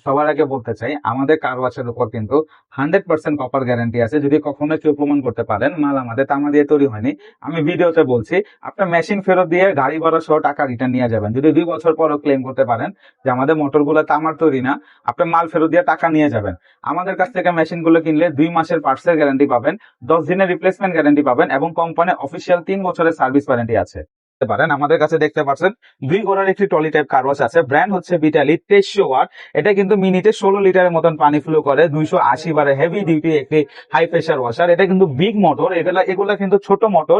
সবার আগে বলতে চাই আমাদের কার ওয়াশের উপর কিন্তু 100% কপার গ্যারান্টি আছে। যদি কখনো কেউ প্রমাণ করতে পারেন মাল আমাদের তামা দিয়ে তৈরি হয়নি, আমি ভিডিওতে বলছি, আপনার মেশিন ফেরত দিয়ে গাড়ি ভাড়া সহ টাকা রিটার্ন নিয়ে যাবেন। যদি 2 বছর পরও ক্লেম করতে পারেন যে আমাদের মোটরগুলো তামার তৈরি না, আপনার মাল ফেরত দিয়ে টাকা নিয়ে যাবেন। আমাদের কাছ থেকে মেশিন গুলো কিনলে 2 মাসের পার্টসের গ্যারান্টি পাবেন, 10 দিনের রিপ্লেসমেন্ট গ্যারান্টি পাবেন এবং কোম্পানি অফিসিয়াল 3 বছরের সার্ভিস ওয়ারেন্টি আছে। পারেন আমাদের কাছে দেখতে পাচ্ছেন 2 ঘোড়ার একটি ট্রলি টাইপ কার ওয়াশ আছে, ব্র্যান্ড হচ্ছে ভিটালি 2300 ওয়াট। এটা কিন্তু মিনিটে 16 লিটারের মতন পানি ফ্লো করে, 280 বারে হেভি ডিউটি একটি হাই প্রেসার ওয়াশার। এটা কিন্তু বিগ মোটর, এগুলা কিন্তু ছোট মোটর,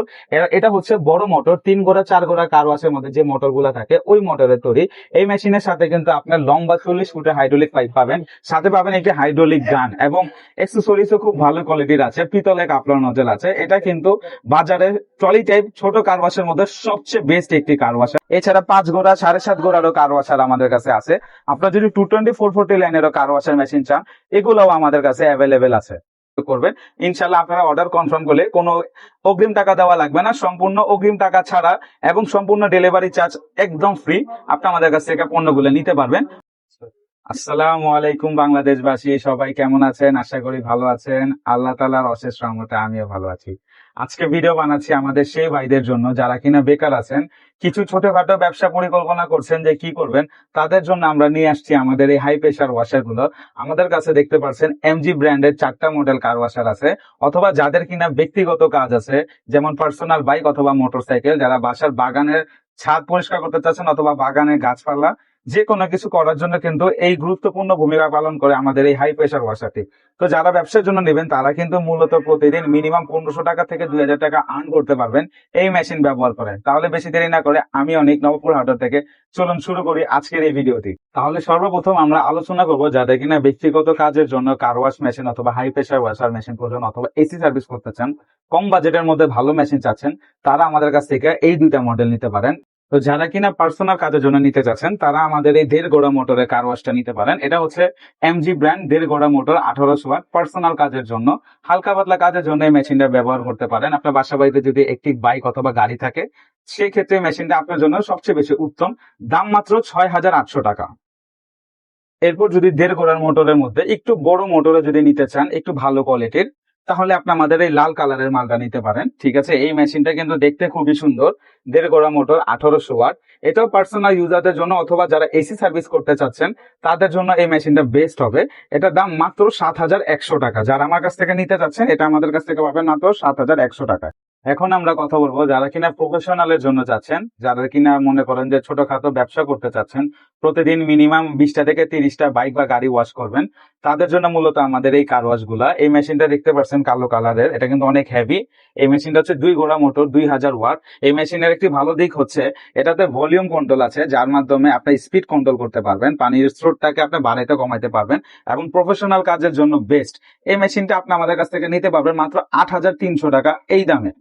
এটা হচ্ছে বড় মোটর। 3 ঘোড়া 4 ঘোড়া কার ওয়াশের মধ্যে যে মোটর গুলা থাকে ওই মোটরের তৈরি। এই মেশিনের সাথে কিন্তু আপনার লম্বা 40 ফুটের হাইড্রোলিক পাইপ পাবেন, সাথে পাবেন একটি হাইড্রোলিক গান এবং অ্যাক্সেসরিজও খুব ভালো কোয়ালিটির আছে, পিতলে কাপলার নজল আছে। এটা কিন্তু বাজারে ট্রলি টাইপ ছোট কার ওয়াশের মধ্যে সবচেয়ে বেস্ট একটি কার ওয়াশার। এছাড়া 5 ঘোড়া 7.5 ঘোড়ারও কার ওয়াশার আমাদের কাছে আছে। আপনারা যদি 220 440 লাইনেরও কার ওয়াশার মেশিন চান, এগুলোও আমাদের কাছে অ্যাভেলেবেল আছে। করবেন ইনশাল্লাহ। আপনারা অর্ডার কনফার্ম করলে কোনো অগ্রিম টাকা দেওয়া লাগবে না, সম্পূর্ণ অগ্রিম টাকা ছাড়া এবং সম্পূর্ণ ডেলিভারি চার্জ একদম ফ্রি আপনি আমাদের কাছ থেকে পণ্যগুলো নিতে পারবেন। আসসালামু আলাইকুম বাংলাদেশবাসী, সবাই কেমন আছেন? আশা করি ভালো আছেন। আল্লাহ তাআলার অশেষ রহমতে আমিও ভালো আছি। আজকে ভিডিও বানাচ্ছি আমাদের সেই ভাইদের জন্য যারা কিনা বেকার আছেন, কিছু ছোটখাটো ব্যবসা পরিকল্পনা করছেন যে কি করবেন, তাদের জন্য আমরা নিয়ে আসছি আমাদের এই হাই প্রেসার ওয়াশার গুলো। আমাদের কাছে দেখতে পাচ্ছেন এমজি ব্র্যান্ডের 4টা মডেল কার ওয়াশার আছে, অথবা যাদের কিনা ব্যক্তিগত কাজ আছে, যেমন পার্সোনাল বাইক অথবা মোটরসাইকেল, যারা বাসার বাগানের ছাদ পরিষ্কার করতে চাচ্ছেন অথবা বাগানের গাছপালা যে কোনো কিছু করার জন্য কিন্তু এই গুরুত্বপূর্ণ ভূমিকা পালন করে আমাদের এই হাই প্রেসার ওয়াশারটি। তো যারা ব্যবসার জন্য নেবেন তারা কিন্তু মূলত প্রতিদিন মিনিমাম 1500 টাকা থেকে 2000 টাকা আর্ন করতে পারবেন এই মেশিন ব্যবহার করে। তাহলে বেশি দেরি না করে আমি অনেক নবপুর হাট থেকে চলুন শুরু করি আজকের এই ভিডিওটি। তাহলে সর্বপ্রথম আমরা আলোচনা করব যাদের কিনা ব্যক্তিগত কাজের জন্য কার ওয়াশ মেশিন অথবা হাই প্রেসার ওয়াশার মেশিন প্রয়োজন অথবা এসি সার্ভিস করতে চান, কম বাজেটের মধ্যে ভালো মেশিন চাচ্ছেন, তারা আমাদের কাছ থেকে এই 2টা মডেল নিতে পারেন। তো যারা কিনা পার্সোনাল কাজের জন্য নিতে চাচ্ছেন তারা আমাদের এই 1.5 ঘোড়া মোটরের কার ওয়াশটা নিতে পারেন। এটা হচ্ছে এমজি ব্র্যান্ড 1.5 ঘোড়া মোটর 1800 ওয়াট। পার্সোনাল কাজের জন্য, হালকা পাতলা কাজের জন্য এই মেশিনটা ব্যবহার করতে পারেন। আপনার বাসা বাড়িতে যদি একটি বাইক অথবা গাড়ি থাকে, সেই ক্ষেত্রে মেশিনটা আপনার জন্য সবচেয়ে বেশি উত্তম। দাম মাত্র 6800 টাকা। এরপর যদি 1.5 ঘোড়ার মোটরের মধ্যে একটু বড় মোটরে যদি নিতে চান, একটু ভালো কোয়ালিটির, তাহলে আপনি আমাদের এই লাল কালারের মালটা নিতে পারেন। ঠিক আছে, এই মেশিনটা কিন্তু দেখতে খুবই সুন্দর, 1.5 ঘোড়া মোটর 1800 ওয়াট। এটাও পার্সোনাল ইউজারদের জন্য অথবা যারা এসি সার্ভিস করতে চাচ্ছেন তাদের জন্য এই মেশিনটা বেস্ট হবে। এটার দাম মাত্র 7100 টাকা। যারা আমার কাছ থেকে নিতে চাচ্ছেন এটা আমাদের কাছ থেকে পাবেন মাত্র 7100 টাকা। এখন আমরা কথা বলবো যারা কিনা প্রফেশনালের জন্য যাচ্ছেন, যারা কিনা মনে করেন যে ছোটখাটো ব্যবসা করতে চাচ্ছেন, প্রতিদিন মিনিমাম 20টা থেকে 30টা বাইক বা গাড়ি ওয়াশ করবেন, তাদের জন্য মূলত আমাদের এই কার ওয়াশ গুলা। এই মেশিনটা দেখতে পাচ্ছেন কালো কালারের, এটা কিন্তু অনেক হেভি। এই মেশিনটা হচ্ছে 2 ঘোড়া মোটর 2000 ওয়াট। এই মেশিনের একটি ভালো দিক হচ্ছে এটাতে ভলিউম কন্ট্রোল আছে, যার মাধ্যমে আপনি স্পিড কন্ট্রোল করতে পারবেন, পানির স্রোতটাকে আপনি বাড়াইতে কমাইতে পারবেন এবং প্রফেশনাল কাজের জন্য বেস্ট। এই মেশিনটা আপনি আমাদের কাছ থেকে নিতে পারবেন মাত্র 8300 টাকা এই দামে।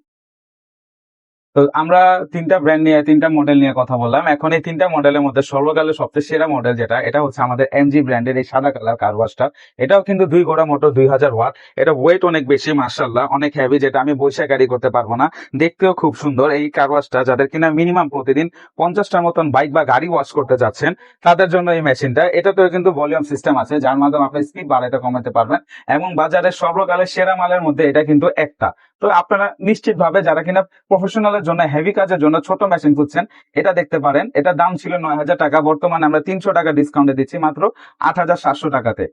তো আমরা 3টা ব্র্যান্ড নিয়ে 3টা মডেল নিয়ে কথা বললাম। এখন এই 3টা মডেলের মধ্যে সর্বকালের সবচেয়ে সেরা মডেল যেটা, এটা হচ্ছে আমাদের এমজি ব্র্যান্ডের এই সাদা কালার কার ওয়াশটা। এটাও কিন্তু 2 ঘোড়া মোটর 2000 ওয়াট। এটা ওয়েট অনেক বেশি, মাশাআল্লাহ অনেক হেভি, যেটা আমি বসে ক্যারি করতে পারবো না। দেখতেও খুব সুন্দর এই কার ওয়াশটা। যাদের কিনা মিনিমাম প্রতিদিন 50টার মতন বাইক বা গাড়ি ওয়াশ করতে যাচ্ছেন তাদের জন্য এই মেশিনটা। এটাতেও কিন্তু ভলিউম সিস্টেম আছে, যার মাধ্যমে আপনি স্পিড বাড়াইতে কমাতে পারবেন এবং বাজারের সর্বকালের সেরা মালের মধ্যে এটা কিন্তু একটা। তো আপনারা নিশ্চিত ভাবে যারা কিনা প্রফেশনালের জন্য হেভি কাজের জন্য ছোট মেশিন খুঁজছেন এটা দেখতে পারেন। এটা দাম ছিল 9000 টাকা, বর্তমানে আমরা 300 টাকা ডিসকাউন্টে দিচ্ছি মাত্র 8700 টাকাতে।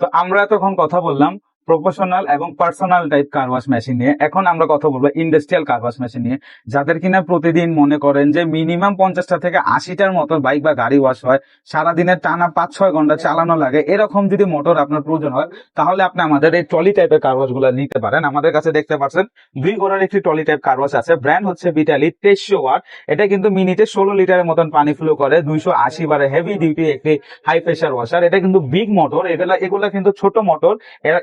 তো আমরা তখন কথা বললাম প্রফেশনাল এবং personal type car wash machine নিয়ে। এখন আমরা কথা বলবো ইন্ডাস্ট্রিয়াল কার ওয়াশ মেশিন নিয়ে। যাদের কিনা প্রতিদিন মনে করেন যে মিনিমাম 50টা থেকে 80টার মতো বাইক বা গাড়ি ওয়াশ হয়, সারাদিনের টানা 5-6 ঘন্টা চালানো লাগে, এরকম যদি মোটর আপনার প্রয়োজন হয় তাহলে আপনি আমাদের এই ট্রলি টাইপের কার ওয়াশ গুলো নিতে পারেন। আমাদের কাছে দেখতে পাচ্ছেন 2 ঘোড়ার একটি ট্রলি টাইপ কার ওয়াশ আছে, ব্র্যান্ড হচ্ছে ভিটালি 2300 ওয়াট। এটা কিন্তু মিনিটে 16 লিটারের মতন পানি ফ্লো করে, 280 বারে হেভি ডিউটি একটি হাই প্রেসার ওয়াশার। এটা কিন্তু বিগ মোটর, এগুলা কিন্তু ছোট মোটর।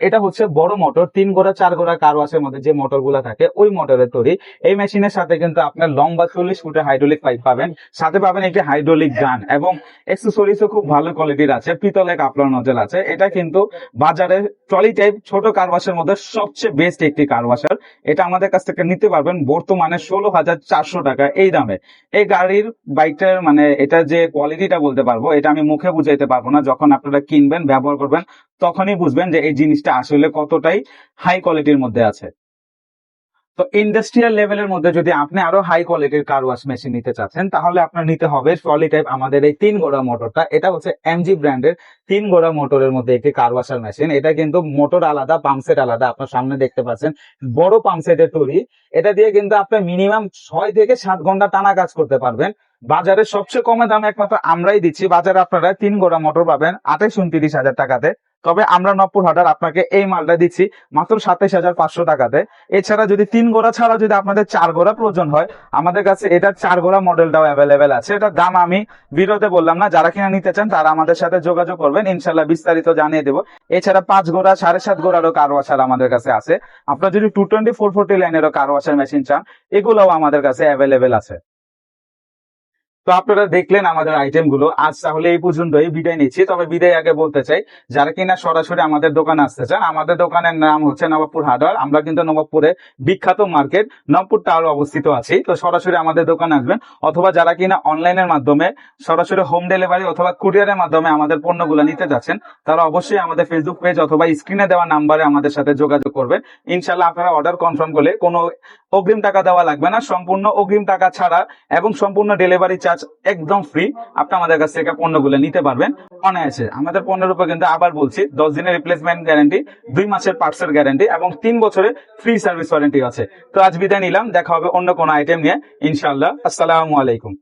এটা হচ্ছে হচ্ছে বড় মোটর, 3 গোড়া 4 গোড়া কার ওয়াশের মধ্যে যে মোটর গুলা থাকে ওই মোটরের তৈরি। এই মেশিনের সাথে কিন্তু আপনার লম্বা 40 ফুটের হাইড্রোলিক পাইপ পাবেন, সাথে পাবেন একটি হাইড্রোলিক গান, এবং অ্যাক্সেসরিজও খুব ভালো কোয়ালিটির আছে, পিতলে কাপড় নজল আছে। এটা কিন্তু বাজারে ট্রলি টাইপ ছোট কার ওয়াশের মধ্যে সবচেয়ে বেস্ট একটি কার ওয়াশার। এটা আমাদের কাছ থেকে নিতে পারবেন বর্তমানে 16,400 টাকা এই দামে। এই গাড়ির বাইকটার মানে এটা যে কোয়ালিটিটা বলতে পারবো, এটা আমি মুখে বুঝাইতে পারবো না। যখন আপনারা কিনবেন, ব্যবহার করবেন, তখনই বুঝবেন যে এই জিনিসটা আসলে কতটাই হাই কোয়ালিটির মধ্যে আছে। তো ইন্ডাস্ট্রিয়াল লেভেলের মধ্যে যদি আপনি আরো হাই কোয়ালিটির কার ওয়াশ মেশিন নিতে চাচ্ছেন, তাহলে আপনার নিতে হবে ট্রলি টাইপ আমাদের এই 3 গোড়া মোটরটা। এটা হচ্ছে এমজি ব্র্যান্ডের 3 গোড়া মোটরের মধ্যে একটি কার ওয়াশার মেশিন। এটা কিন্তু মোটর আলাদা, পাম্প সেট আলাদা, আপনার সামনে দেখতে পাচ্ছেন বড় পাম্প সেটের তৈরি। এটা দিয়ে কিন্তু আপনি মিনিমাম 6 থেকে 7 ঘন্টা টানা কাজ করতে পারবেন। বাজারে সবচেয়ে কমে দামে একমাত্র আমরাই দিচ্ছি। বাজারে আপনারা 3 গোড়া মোটর পাবেন 28-29 হাজার টাকাতে, তবে আমরা নবপুর হাটার আপনাকে এই মালটা দিচ্ছি মাত্র 27,500 টাকাতে। এছাড়া যদি 3 গোড়া ছাড়া যদি আপনাদের 4 গোড়া প্রয়োজন হয়, আমাদের কাছে এটার 4 গোড়া মডেলটাও অ্যাভেলেবেল আছে। এটার দাম আমি ভিডিওতে বললাম না, যারা কিনা নিতে চান তারা আমাদের সাথে যোগাযোগ করবেন, ইনশাল্লাহ বিস্তারিত জানিয়ে দেবো। এছাড়া 5 গোড়া 7.5 গোড়ারও কার ওয়াশার আমাদের কাছে আছে। আপনারা যদি 220 440 লাইনেরও কার ওয়াশার মেশিন চান, এগুলোও আমাদের কাছে অ্যাভেলেবেল আছে। তো আপনারা দেখলেন আমাদের আইটেম গুলো। আজ তাহলে এই পর্যন্তই, বিদায় নিচ্ছি। তবে বিদায় আগে বলতে চাই, যারা কিনা সরাসরি আমাদের দোকানে আসতে চান, আমাদের দোকানের নাম হচ্ছে নবাবপুর হাটার। আমরা কিন্তু নবাবপুরে বিখ্যাত মার্কেট নবাবপুর টাওয়ার অবস্থিত আছি। তো সরাসরি আমাদের দোকানে আসবেন, অথবা যারা কিনা অনলাইনের মাধ্যমে সরাসরি হোম ডেলিভারি অথবা কুরিয়ারের মাধ্যমে আমাদের পণ্যগুলো নিতে যাচ্ছেন, তারা অবশ্যই আমাদের ফেসবুক পেজ অথবা স্ক্রিনে দেওয়া নাম্বারে আমাদের সাথে যোগাযোগ করবেন। ইনশাল্লাহ আপনারা অর্ডার কনফার্ম করলে কোনো অগ্রিম টাকা দেওয়া লাগবে না, সম্পূর্ণ অগ্রিম টাকা ছাড়া এবং সম্পূর্ণ ডেলিভারি চার্জ একদম ফ্রি। আপনি আমাদের কাছ থেকে পণ্যগুলো নিতে পারবেন অনায়াসে। আমাদের পণ্যের উপর কিন্তু আবার বলছি 10 দিনের রিপ্লেসমেন্ট গ্যারান্টি, 2 মাসের পার্টসের গ্যারান্টি এবং 3 বছরের ফ্রি সার্ভিস ওয়ারেন্টি আছে। তো আজ বিদায় নিলাম, দেখা হবে অন্য কোনো আইটেম নিয়ে ইনশাআল্লাহ। আসসালামু আলাইকুম।